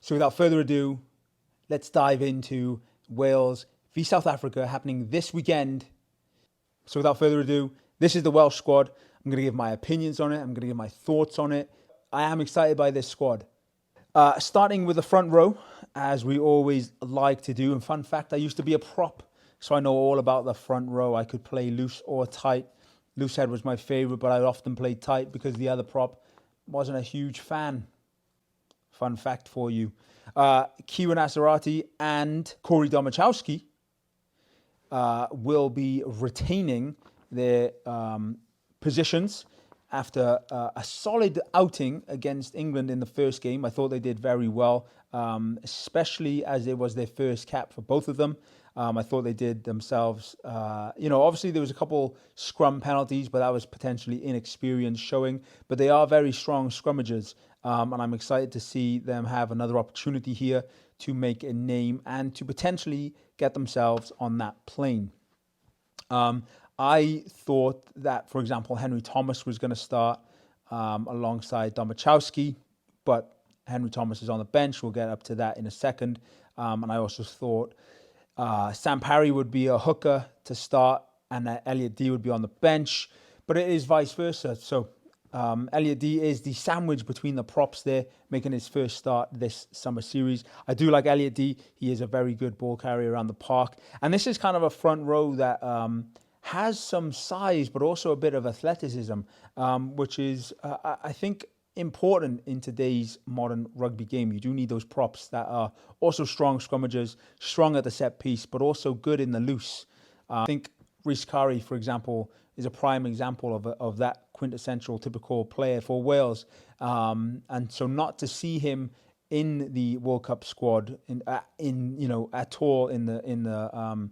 So without further ado, let's dive into Wales v South Africa happening this weekend. So without further ado, this is the Welsh squad. I'm going to give my opinions on it. I'm going to give my thoughts on it. I am excited by this squad. Starting with the front row, as we always like to do. And fun fact, I used to be a prop, so I know all about the front row. I could play loose or tight. Loose head was my favorite, but I often played tight because the other prop wasn't a huge fan. Fun fact for you. Kieran Asarati and Corey Domachowski will be retaining their positions after a solid outing against England in the first game. I thought they did very well, especially as it was their first cap for both of them. I thought they did themselves, obviously there was a couple scrum penalties, but that was potentially inexperience showing. But they are very strong scrummagers, and I'm excited to see them have another opportunity here to make a name and to potentially get themselves on that plane. I thought that, for example, Henry Thomas was going to start alongside Domachowski, but Henry Thomas is on the bench. We'll get up to that in a second. And I also thought Sam Parry would be a hooker to start and Elliot D would be on the bench, but it is vice versa. So Elliot D is the sandwich between the props there, making his first start this summer series. I do like Elliot D. He is a very good ball carrier around the park. And this is kind of a front row that has some size, but also a bit of athleticism, which is, I think, important in today's modern rugby game. You do need those props that are also strong scrummagers, strong at the set piece, but also good in the loose. I think Rhys Carey, for example, is a prime example of that quintessential typical player for Wales. And so not to see him in the World Cup squad at all in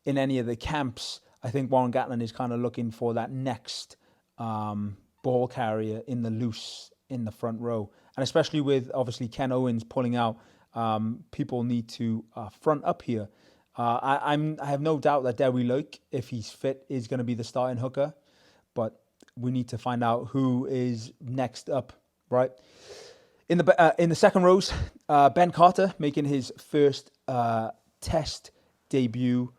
any of the camps, I think Warren Gatland is kind of looking for that next ball carrier in the loose in the front row. And especially with, obviously, Ken Owens pulling out, people need to front up here. I have no doubt that Dewi Loic, if he's fit, is going to be the starting hooker. But we need to find out who is next up, right? In the second rows, Ben Carter making his first test debut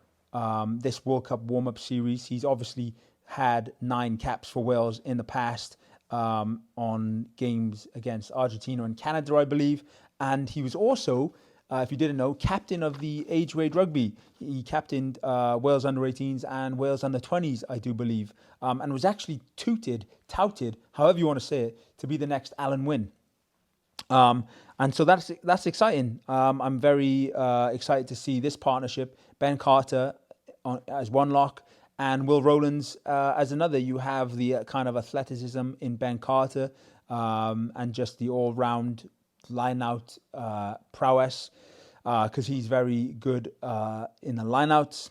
this World Cup warm-up series. He's obviously had 9 caps for Wales in the past on games against Argentina and Canada, I believe. And he was also, if you didn't know, captain of the age grade rugby. He captained Wales under-18s and Wales under-20s, I do believe, and was actually touted, however you want to say it, to be the next Alan Wynne. And so that's exciting. I'm very excited to see this partnership. Ben Carter as one lock and Will Rowlands as another. You have the kind of athleticism in Ben Carter and just the all-round line-out prowess because he's very good in the line-outs.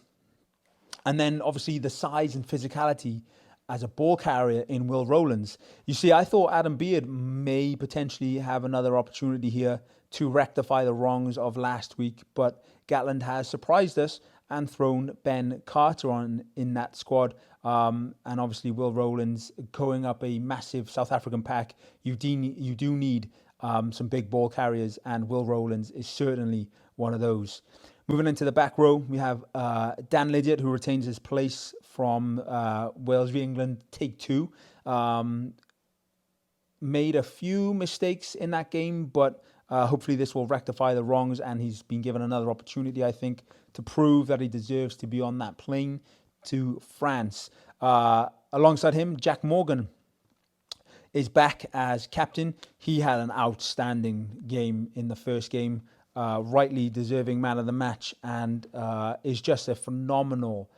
And then obviously the size and physicality as a ball carrier in Will Rowlands. You see, I thought Adam Beard may potentially have another opportunity here to rectify the wrongs of last week, but Gatland has surprised us and thrown Ben Carter on in that squad. And obviously Will Rowlands going up a massive South African pack. You do need some big ball carriers, and Will Rowlands is certainly one of those. Moving into the back row, we have Dan Lydiate, who retains his place from Wales v England take 2. Made a few mistakes in that game, but hopefully this will rectify the wrongs, and he's been given another opportunity, I think, to prove that he deserves to be on that plane to France. Alongside him, Jack Morgan is back as captain. He had an outstanding game in the first game, rightly deserving man of the match, and is just a phenomenal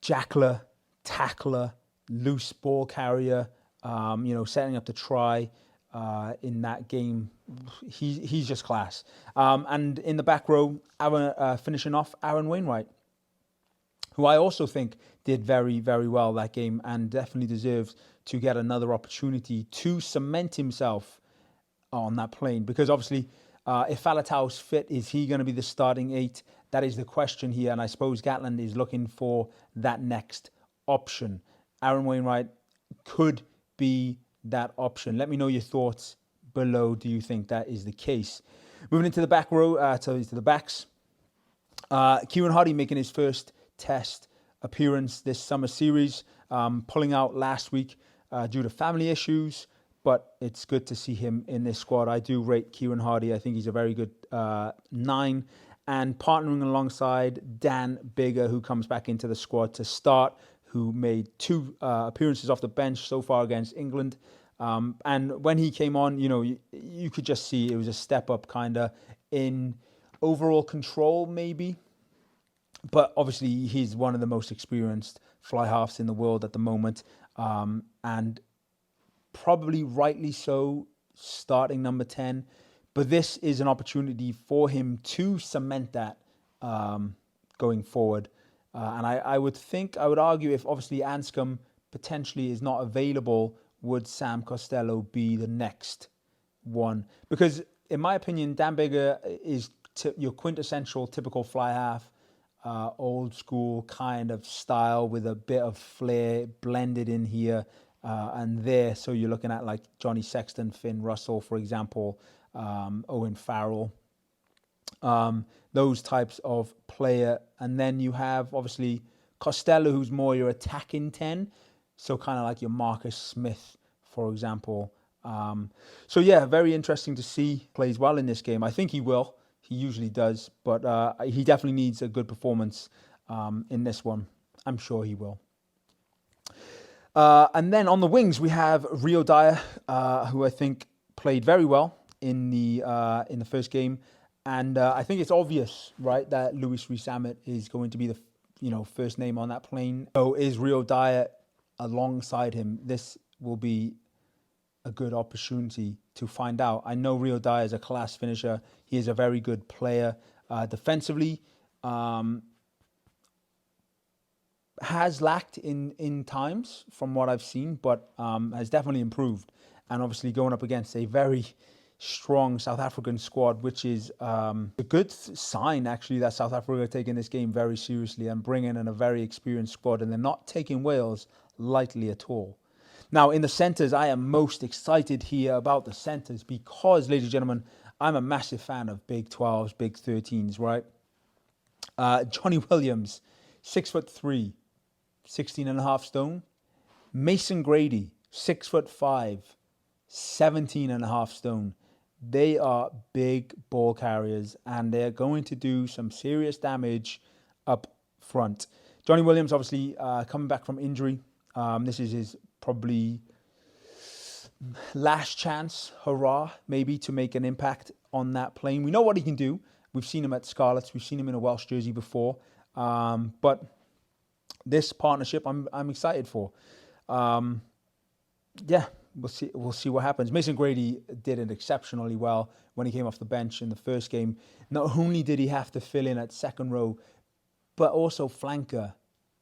jackler, tackler, loose ball carrier, setting up the try in that game. He's just class. And in the back row, finishing off, Aaron Wainwright, who I also think did very, very well that game and definitely deserves to get another opportunity to cement himself on that plane. Because obviously, if Faletau's fit, is he going to be the starting 8? That is the question here. And I suppose Gatland is looking for that next option. Aaron Wainwright could be that option. Let me know your thoughts below. Do you think that is the case? Moving into the back row, to the backs. Kieran Hardy making his first Test appearance this summer series, pulling out last week due to family issues, but it's good to see him in this squad. I do rate Kieran Hardy. I think he's a very good 9. And partnering alongside Dan Biggar, who comes back into the squad to start, who made 2 appearances off the bench so far against England. And when he came on, you could just see it was a step up kind of in overall control maybe. But obviously he's one of the most experienced fly halves in the world at the moment. And probably rightly so, starting number 10. But this is an opportunity for him to cement that going forward. And I would argue if obviously Anscombe potentially is not available, would Sam Costello be the next one? Because in my opinion, Dan Biggar is your quintessential typical fly half, old school kind of style with a bit of flair blended in here and there. So you're looking at like Johnny Sexton, Finn Russell, for example, Owen Farrell, those types of player. And then you have obviously Costello, who's more your attacking 10. So kind of like your Marcus Smith, for example. So yeah, very interesting to see. Plays well in this game. I think he will. He usually does. But he definitely needs a good performance in this one. I'm sure he will. And then on the wings, we have Rio Dyer, who I think played very well in the first game. And I think it's obvious, right, that Louis Rees-Zammit is going to be the first name on that plane. So is Rio Dyer alongside him? This will be a good opportunity to find out. I know Rio Dyer is a class finisher. He is a very good player defensively. Has lacked in times from what I've seen, but has definitely improved. And obviously going up against a very strong South African squad, which is a good sign, actually, that South Africa are taking this game very seriously and bringing in a very experienced squad, and they're not taking Wales lightly at all. Now, in the centres, I am most excited here about the centres because, ladies and gentlemen, I'm a massive fan of Big 12s, Big 13s, right? Johnny Williams, 6'3", 16.5 stone. Mason Grady, 6'5", 17.5 stone. They are big ball carriers and they're going to do some serious damage up front. Johnny Williams, obviously, coming back from injury. This is his probably last chance, hurrah, maybe, to make an impact on that plane. We know what he can do. We've seen him at Scarlets. We've seen him in a Welsh jersey before. But this partnership, I'm excited for. Yeah, we'll see what happens. Mason Grady did it exceptionally well when he came off the bench in the first game. Not only did he have to fill in at second row, but also flanker.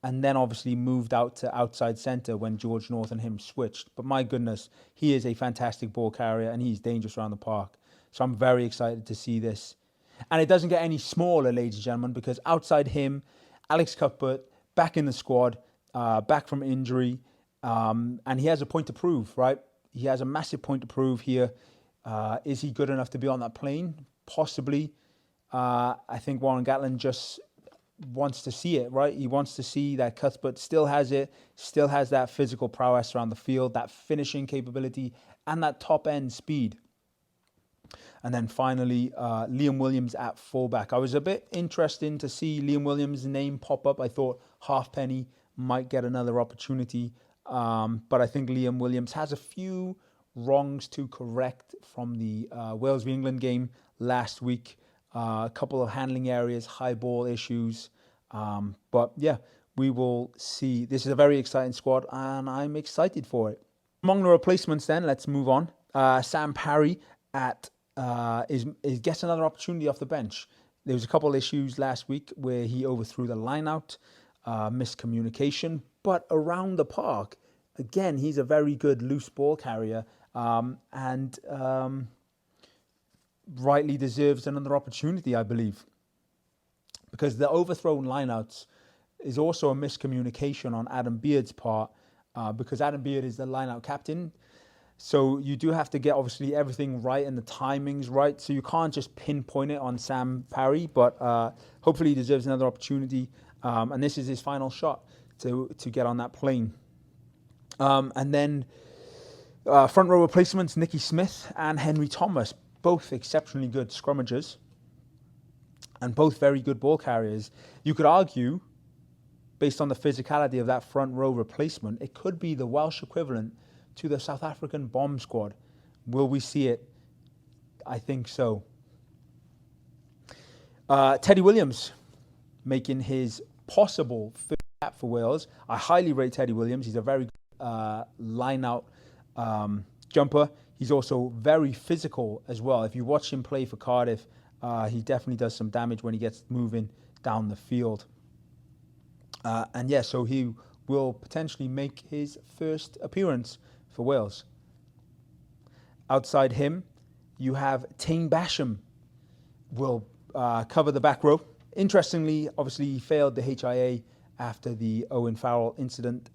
And then obviously moved out to outside centre when George North and him switched. But my goodness, he is a fantastic ball carrier and he's dangerous around the park. So I'm very excited to see this. And it doesn't get any smaller, ladies and gentlemen, because outside him, Alex Cuthbert, back in the squad, back from injury. And he has a point to prove, right? He has a massive point to prove here. Is he good enough to be on that plane? Possibly. I think Warren Gatland just wants to see it, right? He wants to see that Cuthbert still has it, still has that physical prowess around the field, that finishing capability, and that top-end speed. And then finally, Liam Williams at fullback. I was a bit interested to see Liam Williams' name pop up. I thought Halfpenny might get another opportunity. But I think Liam Williams has a few wrongs to correct from the Wales v England game last week. A couple of handling areas, high ball issues. But yeah, we will see. This is a very exciting squad and I'm excited for it. Among the replacements then, let's move on. Sam Parry gets another opportunity off the bench. There was a couple of issues last week where he overthrew the line out, miscommunication. But around the park, again, he's a very good loose ball carrier and rightly deserves another opportunity, I believe. Because the overthrown lineouts is also a miscommunication on Adam Beard's part because Adam Beard is the lineout captain. So you do have to get, obviously, everything right and the timings right. So you can't just pinpoint it on Sam Parry, but hopefully he deserves another opportunity. And this is his final shot to get on that plane. And then front row replacements, Nicky Smith and Henry Thomas, both exceptionally good scrummagers and both very good ball carriers. You could argue, based on the physicality of that front row replacement, it could be the Welsh equivalent to the South African bomb squad. Will we see it? I think so. Teddy Williams making his possible third cap for Wales. I highly rate Teddy Williams. He's a very good line-out jumper. He's also very physical as well. If you watch him play for Cardiff, he definitely does some damage when he gets moving down the field. And yeah, so he will potentially make his first appearance for Wales. Outside him, you have Tane Basham will cover the back row. Interestingly, obviously, he failed the HIA after the Owen Farrell incident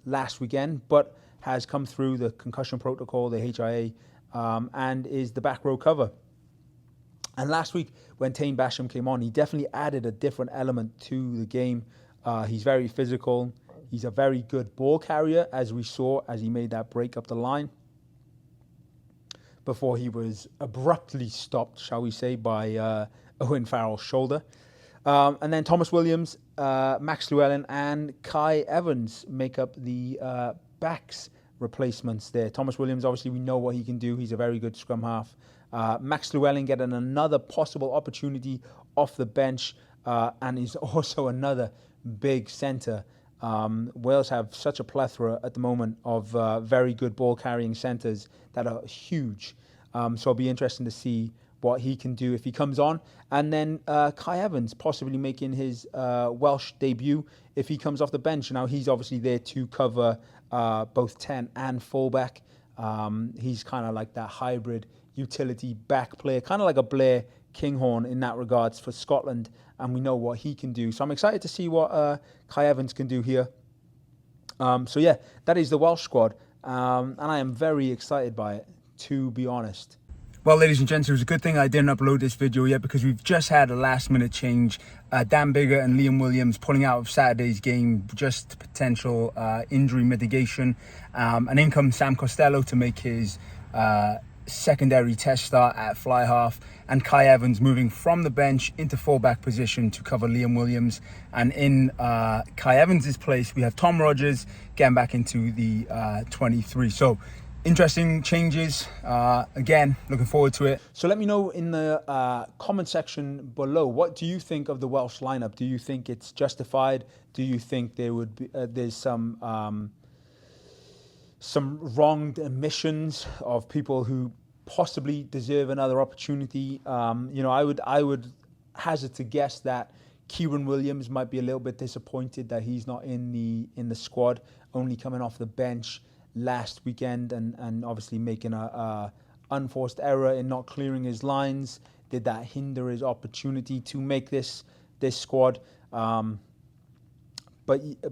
last weekend, but has come through the concussion protocol, the HIA, and is the back row cover. And last week, when Tane Basham came on, he definitely added a different element to the game. He's very physical. He's a very good ball carrier, as we saw as he made that break up the line before he was abruptly stopped, shall we say, by Owen Farrell's shoulder. And then Thomas Williams, Max Llewellyn, and Kai Evans make up the backs replacements there. Thomas Williams, obviously, we know what he can do. He's a very good scrum half. Max Llewellyn getting another possible opportunity off the bench, and he's also another big centre. Wales have such a plethora at the moment of very good ball-carrying centres that are huge. So it'll be interesting to see what he can do if he comes on. And then Kai Evans possibly making his Welsh debut if he comes off the bench. Now, he's obviously there to cover both 10 and fullback. He's kind of like that hybrid utility back player, kind of like a Blair Kinghorn in that regards for Scotland, and we know what he can do. So I'm excited to see what Kai Evans can do here. So yeah, that is the Welsh squad, and I am very excited by it, to be honest. Well, ladies and gents, it was a good thing I didn't upload this video yet, because we've just had a last-minute change. Dan Biggar and Liam Williams pulling out of Saturday's game, just potential injury mitigation. And in comes Sam Costello to make his secondary test start at fly half, and Kai Evans moving from the bench into fullback position to cover Liam Williams. And in Kai Evans's place, we have Tom Rogers getting back into the 23. So interesting changes. Again, looking forward to it. So let me know in the comment section below, what do you think of the Welsh lineup? Do you think it's justified? Do you think there would be there's some wronged omissions of people who possibly deserve another opportunity? You know, I would hazard to guess that Kieran Williams might be a little bit disappointed that he's not in the squad, only coming off the bench last weekend, and obviously making a unforced error in not clearing his lines. Did that hinder his opportunity to make this squad? But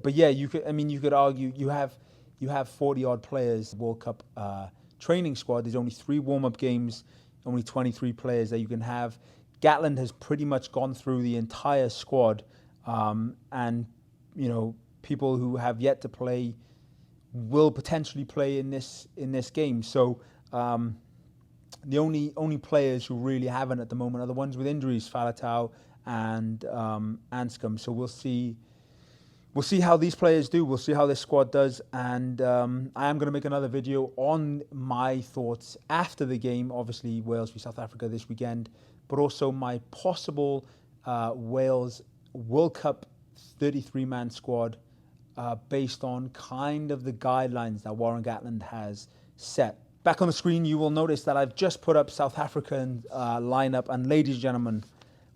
yeah, you could argue you have 40-odd players, World Cup training squad. There's only 3 warm-up games, only 23 players that you can have. Gatland has pretty much gone through the entire squad, and you know, people who have yet to play will potentially play in this game. So the only players who really haven't at the moment are the ones with injuries, Faletau and Anscombe. So we'll see how these players do. We'll see how this squad does. And I am going to make another video on my thoughts after the game, obviously Wales v South Africa this weekend, but also my possible Wales World Cup 33-man squad based on kind of the guidelines that Warren Gatland has set. Back on the screen, you will notice that I've just put up South African lineup. And ladies and gentlemen,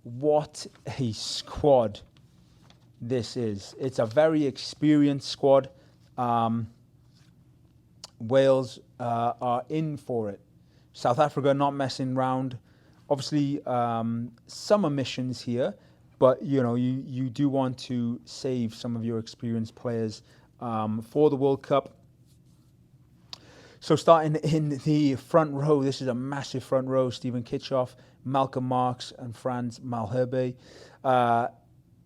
what a squad this is. It's a very experienced squad. Wales are in for it. South Africa not messing around. Obviously, some omissions here, but you know, you do want to save some of your experienced players for the World Cup. So starting in the front row, this is a massive front row. Stephen Kitchoff, Malcolm Marks, and Franz Malherbe.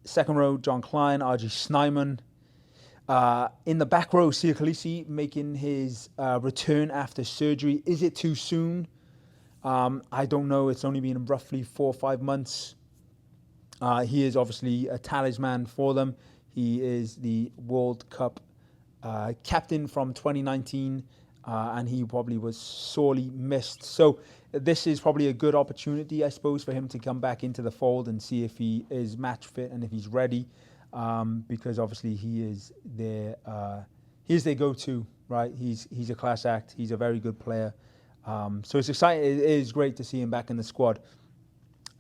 Second row, John Klein, RG Snyman. In the back row, Sia Khaleesi making his return after surgery. Is it too soon? I don't know. It's only been roughly 4 or 5 months. He is obviously a talisman for them. He is the World Cup captain from 2019, and he probably was sorely missed. So this is probably a good opportunity, I suppose, for him to come back into the fold and see if he is match fit and if he's ready, because obviously he is their go-to, right? He's a class act. He's a very good player. So it's exciting. It is great to see him back in the squad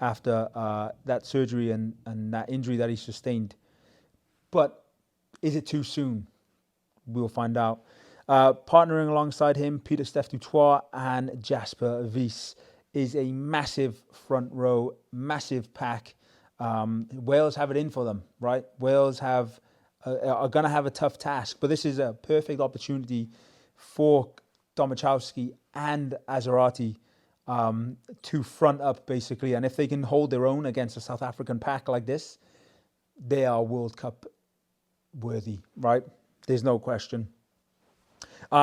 after that surgery and that injury that he sustained. But is it too soon? We'll find out. Partnering alongside him, Pieter-Steph du Toit and Jasper Wiese is a massive front row, massive pack. Wales have it in for them, right? Wales are going to have a tough task, but this is a perfect opportunity for Domachowski and Azarati to front up, basically. And if they can hold their own against a South African pack like this, they are World Cup worthy, right? There's no question.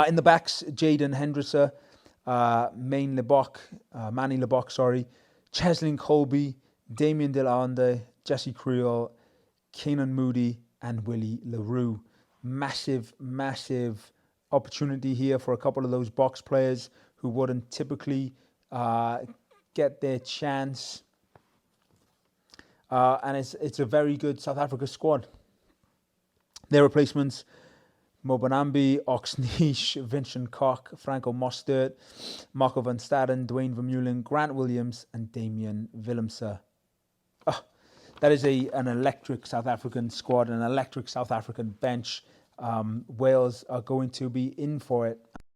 In the backs, Jaden Hendricks, Manny Lebock, Cheslin Colby, Damien Delande, Jesse Creel, Keenan Moody, and Willie LaRue. Massive, massive opportunity here for a couple of those box players who wouldn't typically get their chance. And it's a very good South Africa squad. Their replacements: Mobonambi, Oxniche, Vincent Koch, Franco Mostert, Marco van Staden, Dwayne Vermeulen, Grant Williams, and Damian Willemse. That is an electric South African squad, an electric South African bench. Wales are going to be in for it.